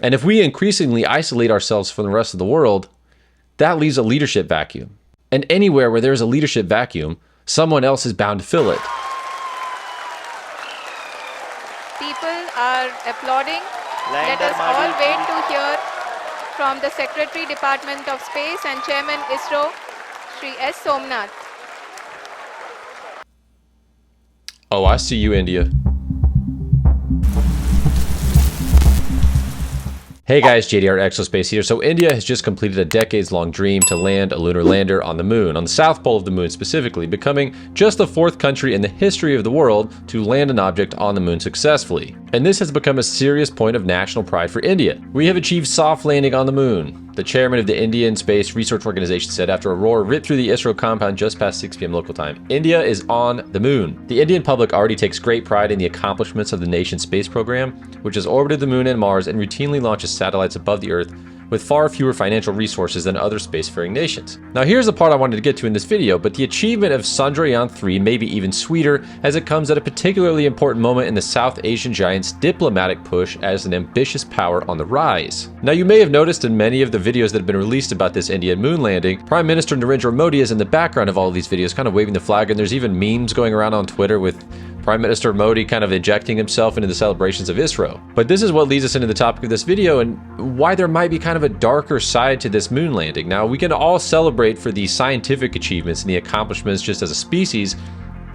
And if we increasingly isolate ourselves from the rest of the world, that leaves a leadership vacuum. And anywhere where there's a leadership vacuum, someone else is bound to fill it. People are applauding. Let us all wait to hear from the Secretary, Department of Space and Chairman ISRO, Shri S. Somnath. Oh, I see you, India. Hey guys, JDR Exospace here. So India has just completed a decades-long dream to land a lunar lander on the moon, on the south pole of the moon specifically, becoming just the 4th country in the history of the world to land an object on the moon successfully. And this has become a serious point of national pride for India. We have achieved soft landing on the moon, the chairman of the Indian Space Research Organization said after a roar ripped through the ISRO compound just past 6 p.m. local time. India is on the moon. The Indian public already takes great pride in the accomplishments of the nation's space program, which has orbited the moon and Mars and routinely launches satellites above the Earth with far fewer financial resources than other spacefaring nations. Now here's the part I wanted to get to in this video, but the achievement of Chandrayaan-3 may be even sweeter as it comes at a particularly important moment in the South Asian giant's diplomatic push as an ambitious power on the rise. Now you may have noticed in many of the videos that have been released about this Indian moon landing, Prime Minister Narendra Modi is in the background of all of these videos kind of waving the flag, and there's even memes going around on Twitter with Prime Minister Modi kind of injecting himself into the celebrations of ISRO. But this is what leads us into the topic of this video and why there might be kind of a darker side to this moon landing. Now, we can all celebrate for the scientific achievements and the accomplishments just as a species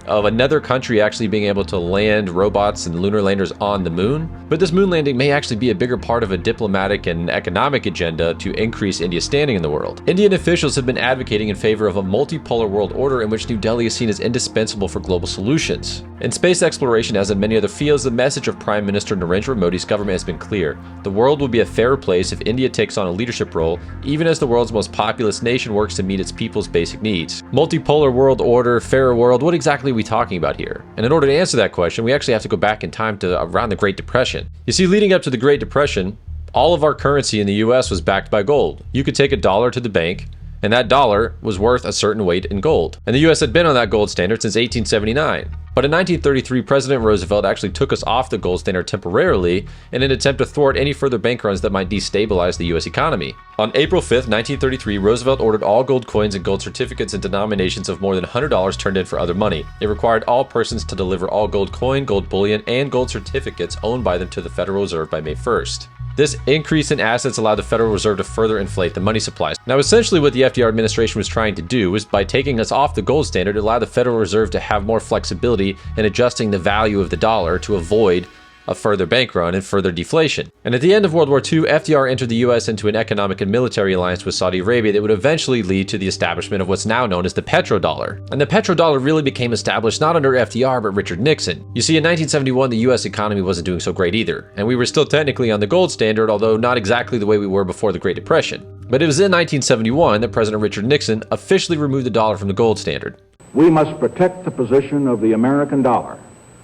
of another country actually being able to land robots and lunar landers on the moon. But this moon landing may actually be a bigger part of a diplomatic and economic agenda to increase India's standing in the world. Indian officials have been advocating in favor of a multipolar world order in which New Delhi is seen as indispensable for global solutions. In space exploration, as in many other fields, the message of Prime Minister Narendra Modi's government has been clear. The world will be a fairer place if India takes on a leadership role, even as the world's most populous nation works to meet its people's basic needs. Multipolar world order, fairer world, what exactly are we talking about here? And in order to answer that question, we actually have to go back in time to around the Great Depression. You see, leading up to the Great Depression, all of our currency in the US was backed by gold. You could take a dollar to the bank, and that dollar was worth a certain weight in gold. And the US had been on that gold standard since 1879. But in 1933, President Roosevelt actually took us off the gold standard temporarily in an attempt to thwart any further bank runs that might destabilize the US economy. On April 5th, 1933, Roosevelt ordered all gold coins and gold certificates in denominations of more than $100 turned in for other money. It required all persons to deliver all gold coin, gold bullion, and gold certificates owned by them to the Federal Reserve by May 1st. This increase in assets allowed the Federal Reserve to further inflate the money supplies. Now, essentially what the FDR administration was trying to do was, by taking us off the gold standard, allow the Federal Reserve to have more flexibility in adjusting the value of the dollar to avoid a further bank run and further deflation. And at the end of World War II, FDR entered the US into an economic and military alliance with Saudi Arabia that would eventually lead to the establishment of what's now known as the petrodollar. And the petrodollar really became established not under FDR but Richard Nixon. You see, in 1971, the US economy wasn't doing so great either, and we were still technically on the gold standard, although not exactly the way we were before the Great Depression. But it was in 1971 that President Richard Nixon officially removed the dollar from the gold standard. We must protect the position of the American dollar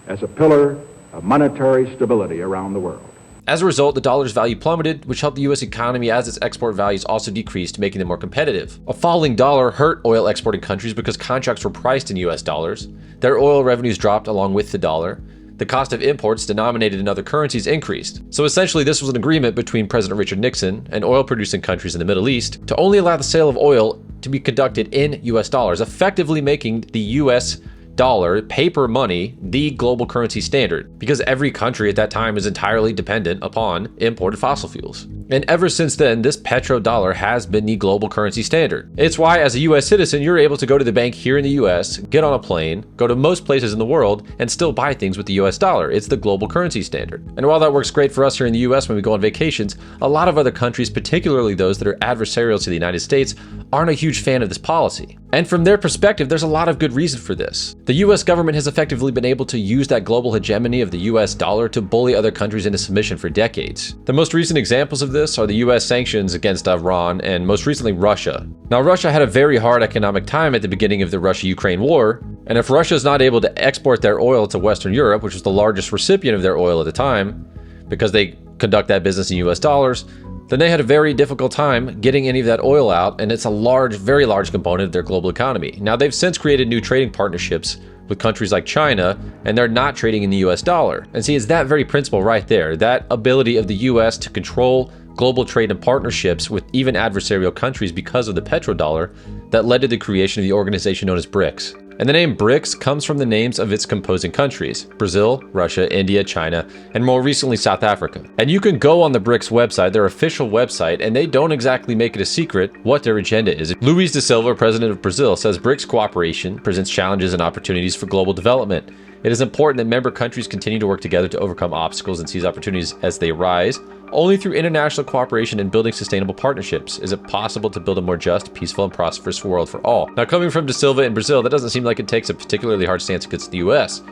as a pillar of monetary stability around the world. As a result, the dollar's value plummeted, which helped the US economy as its export values also decreased, making them more competitive. A falling dollar hurt oil exporting countries because contracts were priced in US dollars. Their oil revenues dropped along with the dollar. The cost of imports denominated in other currencies increased. So essentially, this was an agreement between President Richard Nixon and oil-producing countries in the Middle East to only allow the sale of oil to be conducted in US dollars, effectively making the US dollar, paper money, the global currency standard, because every country at that time is entirely dependent upon imported fossil fuels. And ever since then, this petrodollar has been the global currency standard. It's why, as a US citizen, you're able to go to the bank here in the US, get on a plane, go to most places in the world, and still buy things with the US dollar. It's the global currency standard. And while that works great for us here in the US when we go on vacations, a lot of other countries, particularly those that are adversarial to the United States, aren't a huge fan of this policy. And from their perspective, there's a lot of good reason for this. The US government has effectively been able to use that global hegemony of the US dollar to bully other countries into submission for decades. The most recent examples of this are the US sanctions against Iran and most recently Russia. Now, Russia had a very hard economic time at the beginning of the Russia-Ukraine war, and if Russia is not able to export their oil to Western Europe, which was the largest recipient of their oil at the time, because they conduct that business in US dollars, then they had a very difficult time getting any of that oil out, and it's a large, very large component of their global economy. Now, they've since created new trading partnerships with countries like China, and they're not trading in the US dollar. And see, it's that very principle right there, that ability of the US to control global trade and partnerships with even adversarial countries because of the petrodollar, that led to the creation of the organization known as BRICS. And the name BRICS comes from the names of its composing countries: Brazil, Russia, India, China, and more recently South Africa. And you can go on the BRICS website, their official website, and they don't exactly make it a secret what their agenda is. Luiz da Silva, president of Brazil, says BRICS cooperation presents challenges and opportunities for global development. It is important that member countries continue to work together to overcome obstacles and seize opportunities as they arise. Only through international cooperation and building sustainable partnerships is it possible to build a more just, peaceful, and prosperous world for all. Now, coming from Da Silva in Brazil, that doesn't seem like it takes a particularly hard stance against the US.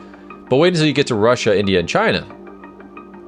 But wait until you get to Russia, India, and China.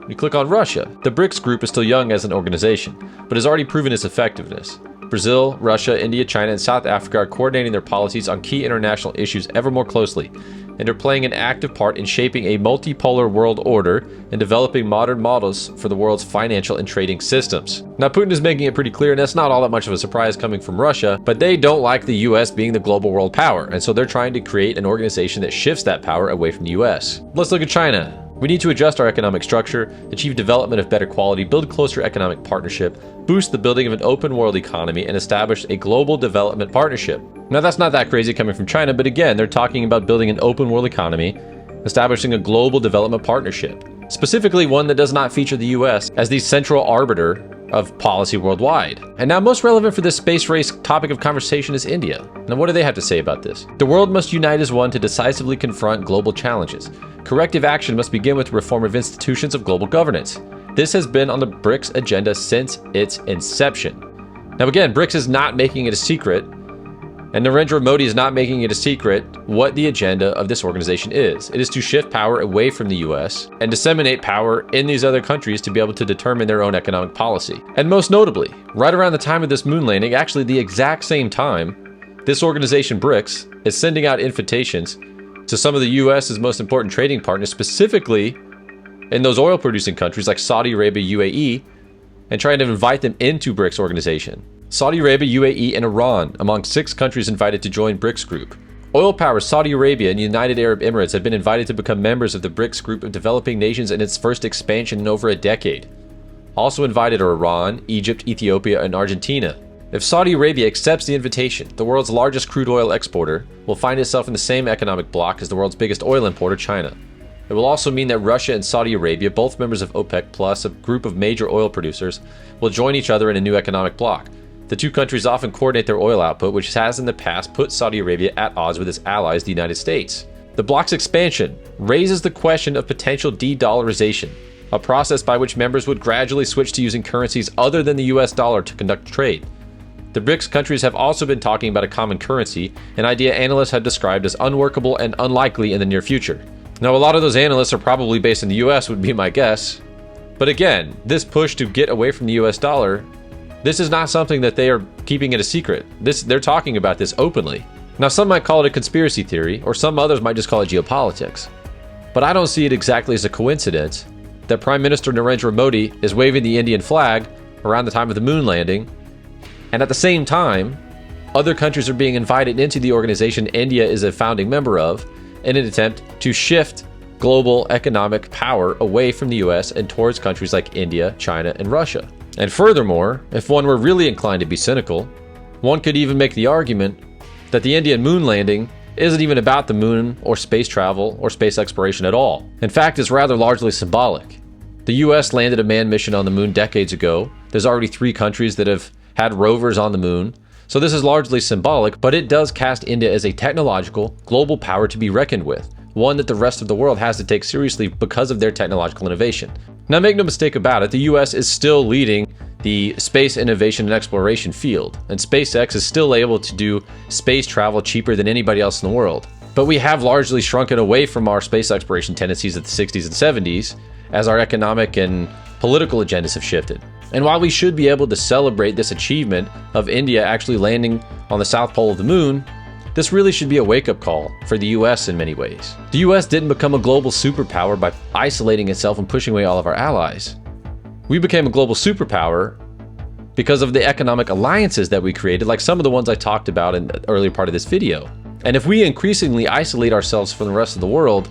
You click on Russia. The BRICS group is still young as an organization, but has already proven its effectiveness. Brazil, Russia, India, China, and South Africa are coordinating their policies on key international issues ever more closely, and are playing an active part in shaping a multipolar world order and developing modern models for the world's financial and trading systems. Now, Putin is making it pretty clear, and that's not all that much of a surprise coming from Russia, but they don't like the US being the global world power, and so they're trying to create an organization that shifts that power away from the US. Let's look at China. We need to adjust our economic structure, achieve development of better quality, build closer economic partnership, boost the building of an open world economy, and establish a global development partnership. Now, that's not that crazy coming from China, but again, they're talking about building an open world economy, establishing a global development partnership, specifically one that does not feature the US as the central arbiter of policy worldwide. And now, most relevant for this space race topic of conversation is India. Now, what do they have to say about this? The world must unite as one to decisively confront global challenges. Corrective action must begin with reform of institutions of global governance. This has been on the BRICS agenda since its inception. Now, again, BRICS is not making it a secret, and Narendra Modi is not making it a secret what the agenda of this organization is. It is to shift power away from the US and disseminate power in these other countries to be able to determine their own economic policy. And most notably, right around the time of this moon landing, actually the exact same time, this organization BRICS is sending out invitations to some of the US's most important trading partners, specifically in those oil producing countries like Saudi Arabia, UAE, and trying to invite them into BRICS organization. Saudi Arabia, UAE, and Iran among 6 countries invited to join BRICS group. Oil power Saudi Arabia and United Arab Emirates have been invited to become members of the BRICS group of developing nations in its first expansion in over a decade. Also invited are Iran, Egypt, Ethiopia, and Argentina. If Saudi Arabia accepts the invitation, the world's largest crude oil exporter will find itself in the same economic bloc as the world's biggest oil importer, China. It will also mean that Russia and Saudi Arabia, both members of OPEC Plus, a group of major oil producers, will join each other in a new economic bloc. The two countries often coordinate their oil output, which has in the past put Saudi Arabia at odds with its allies, the United States. The bloc's expansion raises the question of potential de-dollarization, a process by which members would gradually switch to using currencies other than the US dollar to conduct trade. The BRICS countries have also been talking about a common currency, an idea analysts have described as unworkable and unlikely in the near future. Now, a lot of those analysts are probably based in the US, would be my guess. But again, this push to get away from the US dollar, this is not something that they are keeping it a secret. They're talking about this openly. Now, some might call it a conspiracy theory, or some others might just call it geopolitics. But I don't see it exactly as a coincidence that Prime Minister Narendra Modi is waving the Indian flag around the time of the moon landing, and at the same time, other countries are being invited into the organization India is a founding member of in an attempt to shift global economic power away from the US and towards countries like India, China, and Russia. And furthermore, if one were really inclined to be cynical, one could even make the argument that the Indian moon landing isn't even about the moon or space travel or space exploration at all. In fact, it's rather largely symbolic. The US landed a manned mission on the moon decades ago. There's already 3 countries that have had rovers on the moon. So this is largely symbolic, but it does cast India as a technological, global power to be reckoned with, one that the rest of the world has to take seriously because of their technological innovation. Now, make no mistake about it, the US is still leading the space innovation and exploration field, and SpaceX is still able to do space travel cheaper than anybody else in the world. But we have largely shrunken away from our space exploration tendencies of the 60s and 70s as our economic and political agendas have shifted. And while we should be able to celebrate this achievement of India actually landing on the south pole of the moon, this really should be a wake-up call for the US in many ways. The US didn't become a global superpower by isolating itself and pushing away all of our allies. We became a global superpower because of the economic alliances that we created, like some of the ones I talked about in the earlier part of this video. And if we increasingly isolate ourselves from the rest of the world,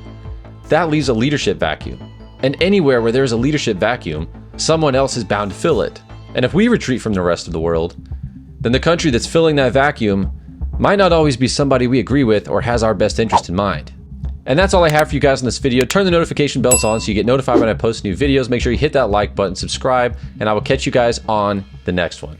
that leaves a leadership vacuum. And anywhere where there's a leadership vacuum, someone else is bound to fill it. And if we retreat from the rest of the world, then the country that's filling that vacuum might not always be somebody we agree with or has our best interest in mind. And that's all I have for you guys in this video. Turn the notification bells on so you get notified when I post new videos. Make sure you hit that like button, subscribe, and I will catch you guys on the next one.